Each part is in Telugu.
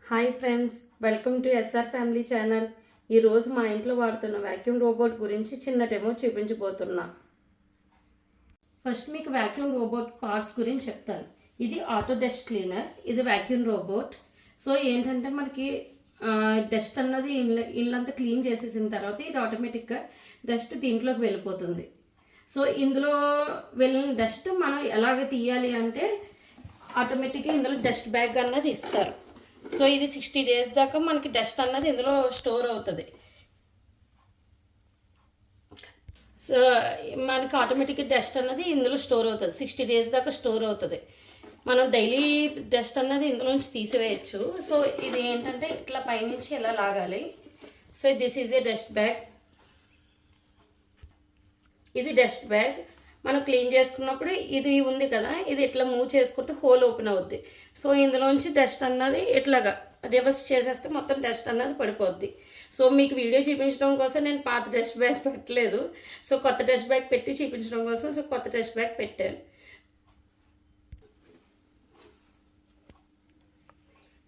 Hi friends, welcome to SR family channel. ఈరోజు మా ఇంట్లో వాడుతున్న వ్యాక్యూమ్ రోబోట్ గురించి చిన్న డెమో చూపించబోతున్నా. ఫస్ట్ మీకు వ్యాక్యూమ్ రోబోట్ పార్ట్స్ గురించి చెప్తాను. ఇది ఆటో డస్ట్ క్లీనర్, ఇది వ్యాక్యూమ్ రోబోట్. సో ఏంటంటే మనకి డస్ట్ అన్నది ఇల్లంతా క్లీన్ చేసేసిన తర్వాత ఇది ఆటోమేటిక్గా డస్ట్ దీంట్లోకి వెళ్ళిపోతుంది. సో ఇందులో వెళ్ళిన డస్ట్ మనం ఎలాగ తీయాలి అంటే ఆటోమేటిక్గా ఇందులో డస్ట్ బ్యాగ్ అన్నది ఇస్తారు. సో ఇది 60 days దాకా మనకి డస్ట్ అన్నది ఇందులో స్టోర్ అవుతుంది. సో మనకి ఆటోమేటిక్గా డస్ట్ అన్నది ఇందులో స్టోర్ అవుతుంది, 60 days దాకా స్టోర్ అవుతుంది. మనం డైలీ డస్ట్ అన్నది ఇందులోంచి తీసివేయచ్చు. సో ఇది ఏంటంటే ఇట్లా పైనుంచి ఎలా లాగాలి. So this is a dust bag. ఇది డస్ట్ బ్యాగ్. మనం క్లీన్ చేసుకున్నప్పుడు ఇది ఉంది కదా, ఇది ఇట్లా మూవ్ చేసుకుంటే హోల్ ఓపెన్ అవుద్ది. సో ఇందులోంచి డస్ట్ అన్నది ఇట్లాగా రివర్స్ చేసేస్తే మొత్తం డస్ట్ అన్నది పడిపోద్ది. సో మీకు వీడియో చూపించడం కోసం నేను పాత డస్ట్ బ్యాగ్ పెట్టలేదు. సో కొత్త డస్ట్ బ్యాగ్ పెట్టి చూపించడం కోసం కొత్త డస్ట్ బ్యాగ్ పెట్టాను.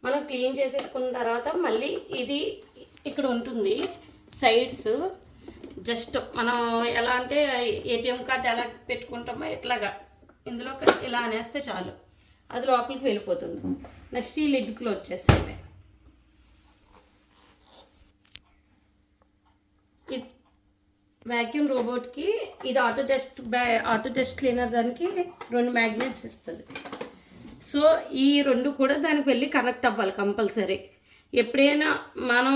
మనం క్లీన్ చేసేసుకున్న తర్వాత మళ్ళీ ఇది ఇక్కడ ఉంటుంది సైడ్స్. జస్ట్ మనం ఎలా అంటే ఏటీఎం కార్డ్ ఎలా పెట్టుకుంటామో ఇట్లాగా ఇందులో ఇలా అనేస్తే చాలు, అది లోపలికి వెళ్ళిపోతుంది. నెక్స్ట్ ఈ లిడ్ క్లోజ్ చేసేది. వ్యాక్యూమ్ రోబోట్కి ఇది ఆటో డస్ట్ క్లీనర్ దానికి 2 మ్యాగ్నెట్స్ ఇస్తుంది. సో ఈ 2 కూడా దానికి వెళ్ళి కనెక్ట్ అవ్వాలి కంపల్సరీ. ఎప్పుడైనా మనం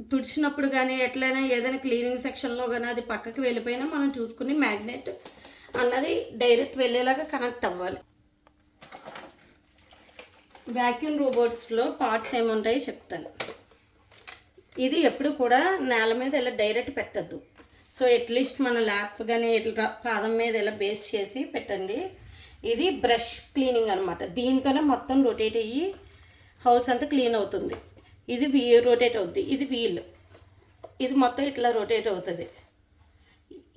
తుడిచినప్పుడు కానీ ఎట్లయినా ఏదైనా క్లీనింగ్ సెక్షన్లో కానీ అది పక్కకి వెళ్ళిపోయినా మనం చూసుకుని మ్యాగ్నెట్ అన్నది డైరెక్ట్ వెళ్ళేలాగా కనెక్ట్ అవ్వాలి. వ్యాక్యూమ్ రోబోట్స్లో పార్ట్స్ ఏముంటాయో చెప్తాను. ఇది ఎప్పుడు కూడా నేల మీద ఇలా డైరెక్ట్ పెట్టద్దు. సో అట్లీస్ట్ మన ల్యాప్ కానీ ఇట్లా పాదం మీద ఇలా బేస్ చేసి పెట్టండి. ఇది బ్రష్ క్లీనింగ్ అనమాట. దీంతోనే మొత్తం రొటేట్ అయ్యి హౌస్ అంతా క్లీన్ అవుతుంది. ఇది రొటేట్ అవుద్ది. ఇది వీల్, ఇది మొత్తం ఇట్లా రొటేట్ అవుతుంది.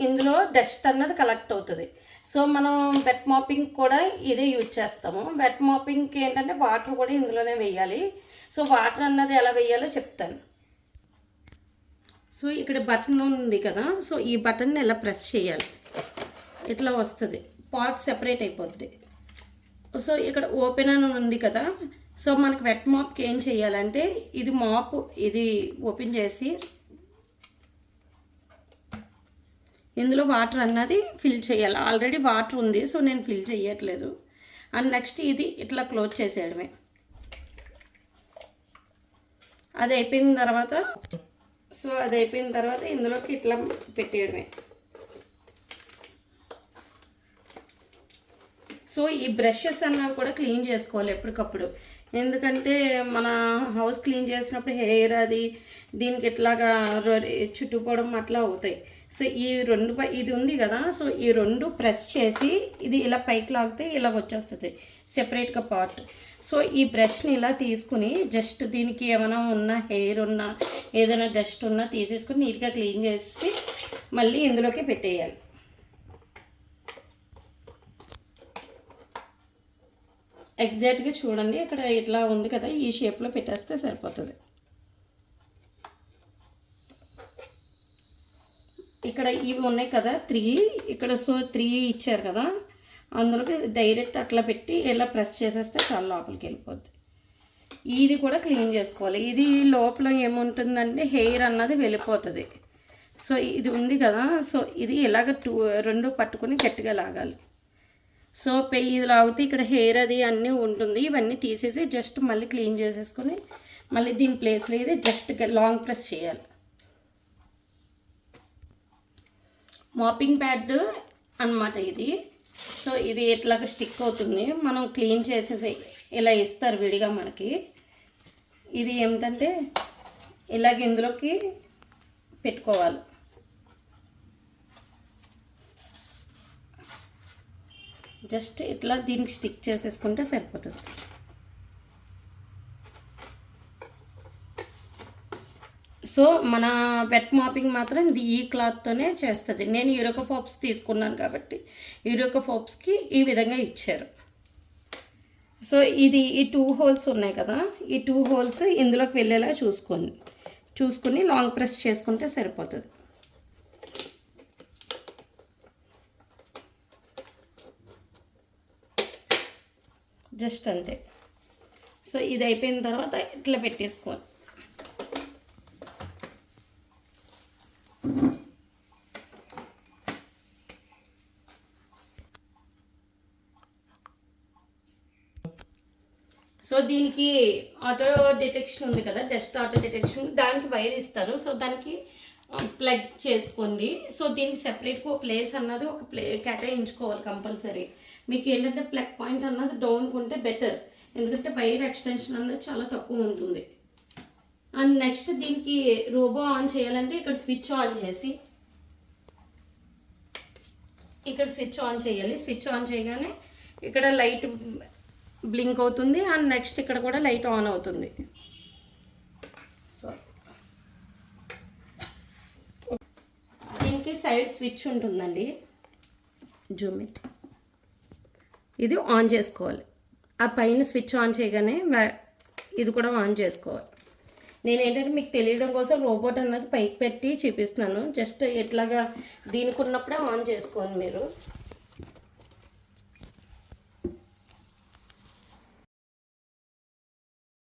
ఇందులో డస్ట్ అన్నది కలెక్ట్ అవుతుంది. సో మనం వెట్ మాపింగ్ కూడా ఇదే యూజ్ చేస్తాము. వెట్ మాపింగ్కి ఏంటంటే వాటర్ కూడా ఇందులోనే వేయాలి. సో వాటర్ అన్నది ఎలా వేయాలో చెప్తాను. సో ఇక్కడ బటన్ ఉంది కదా, సో ఈ బటన్ని ఇలా ప్రెస్ చేయాలి, ఇట్లా వస్తుంది, పార్ట్ సెపరేట్ అయిపోద్ది. సో ఇక్కడ ఓపెన్ అని ఉంది కదా, సో మనకి వెట్ మాప్కి ఏం చేయాలంటే ఇది మాప్ ఇది ఓపెన్ చేసి ఇందులో వాటర్ అన్నది ఫిల్ చేయాలి. ఆల్రెడీ వాటర్ ఉంది, సో నేను ఫిల్ చేయట్లేదు. అండ్ నెక్స్ట్ ఇది ఇట్లా క్లోజ్ చేసేయడమే. అది అయిపోయిన తర్వాత ఇందులోకి ఇట్లా పెట్టేయడమే. సో ఈ బ్రషెస్ అన్నవి కూడా క్లీన్ చేసుకోవాలి ఎప్పటికప్పుడు. ఎందుకంటే మన హౌస్ క్లీన్ చేసినప్పుడు హెయిర్ అది దీనికి ఇట్లాగా చుట్టుపోవడం అట్లా అవుతాయి. సో ఈ 2 ఇది ఉంది కదా, సో ఈ 2 ప్రెస్ చేసి ఇది ఇలా పైకి లాగితే ఇలా వచ్చేస్తుంది సెపరేట్గా పార్ట్. సో ఈ బ్రష్ని ఇలా తీసుకుని జస్ట్ దీనికి ఏమైనా ఉన్న హెయిర్ ఉన్నా ఏదైనా డస్ట్ ఉన్నా తీసేసుకుని నీట్గా క్లీన్ చేసి మళ్ళీ ఇందులోకి పెట్టేయాలి. ఎగ్జాక్ట్గా చూడండి, ఇక్కడ ఇట్లా ఉంది కదా, ఈ షేప్లో పెట్టేస్తే సరిపోతుంది. ఇక్కడ ఇవి ఉన్నాయి కదా 3, ఇక్కడ సో 3 ఇచ్చారు కదా, అందులోకి డైరెక్ట్ అట్లా పెట్టి ఇలా ప్రెస్ చేసేస్తే చాలా లోపలికి వెళ్ళిపోద్ది. ఇది కూడా క్లీన్ చేసుకోవాలి. ఇది లోపల ఏముంటుందంటే హెయిర్ అన్నది వెళ్ళిపోతుంది. సో ఇది ఉంది కదా, సో ఇది ఇలాగ 2 పట్టుకుని గట్టిగా లాగాలి. సో ఇది లాగితే ఇక్కడ హెయిర్ అది అన్నీ ఉంటుంది. ఇవన్నీ తీసేసి జస్ట్ మళ్ళీ క్లీన్ చేసేసుకొని మళ్ళీ దీని ప్లేస్లో ఇది జస్ట్ లాంగ్ ప్రెస్ చేయాలి. మాపింగ్ ప్యాడ్ అన్నమాట ఇది. సో ఇది ఇట్లాగ స్టిక్ అవుతుంది. మనం క్లీన్ చేసేసి ఇలా ఇస్తారు విడిగా మనకి. ఇది ఏమిటంటే ఇలాగ ఇందులోకి పెట్టుకోవాలి. జస్ట్ ఇట్లా దీనికి స్టిక్ చేసేసుకుంటే సరిపోతుంది. సో మన వెట్ మాపింగ్ మాత్రం ఈ క్లాత్తోనే చేస్తుంది. నేను యూరోకా ఫోప్స్ తీసుకున్నాను కాబట్టి యూరోకా ఫోప్స్కి ఈ విధంగా ఇచ్చారు. సో ఇది ఈ 2 హోల్స్ ఉన్నాయి కదా, ఈ 2 హోల్స్ ఇందులోకి వెళ్ళేలా చూసుకొని లాంగ్ ప్రెస్ చేసుకుంటే సరిపోతుంది. జస్ట్ అంతే. సో ఇది అయిపోయిన తర్వాత ఇట్లా పెట్టేసుకోవాలి. సో దీనికి ఆటో డిటెక్షన్ ఉంది కదా, డస్ట్ ఆటో డిటెక్షన్, దానికి వైర్ ఇస్తారు. సో దానికి ప్లగ్ చేసుకోండి. సో దీనికి సెపరేట్గా ఒక ప్లేస్ అన్నది కేటాయించుకోవాలి కంపల్సరీ. మీకు ఏంటంటే ప్లగ్ పాయింట్ అన్నది డౌన్కి ఉంటే బెటర్, ఎందుకంటే వైర్ ఎక్స్టెన్షన్ అన్నది చాలా తక్కువ ఉంటుంది. అండ్ నెక్స్ట్ దీనికి రోబో ఆన్ చేయాలంటే ఇక్కడ స్విచ్ ఆన్ చేసి ఇక్కడ స్విచ్ ఆన్ చేయాలి. స్విచ్ ఆన్ చేయగానే ఇక్కడ లైట్ బ్లింక్ అవుతుంది అండ్ నెక్స్ట్ ఇక్కడ కూడా లైట్ ఆన్ అవుతుంది. సో దీనికి సైడ్ స్విచ్ ఉంటుందండి, జూమ్ ఇట్, ఇది ఆన్ చేసుకోవాలి. ఆ పైన స్విచ్ ఆన్ చేయగానే ఇది కూడా ఆన్ చేసుకోవాలి. నేను ఏంటంటే మీకు తెలియడం కోసం రోబోట్ అన్నది పైకి పెట్టి చూపిస్తున్నాను. జస్ట్ ఎట్లాగా దీనికి ఉన్నప్పుడే ఆన్ చేసుకోండి మీరు.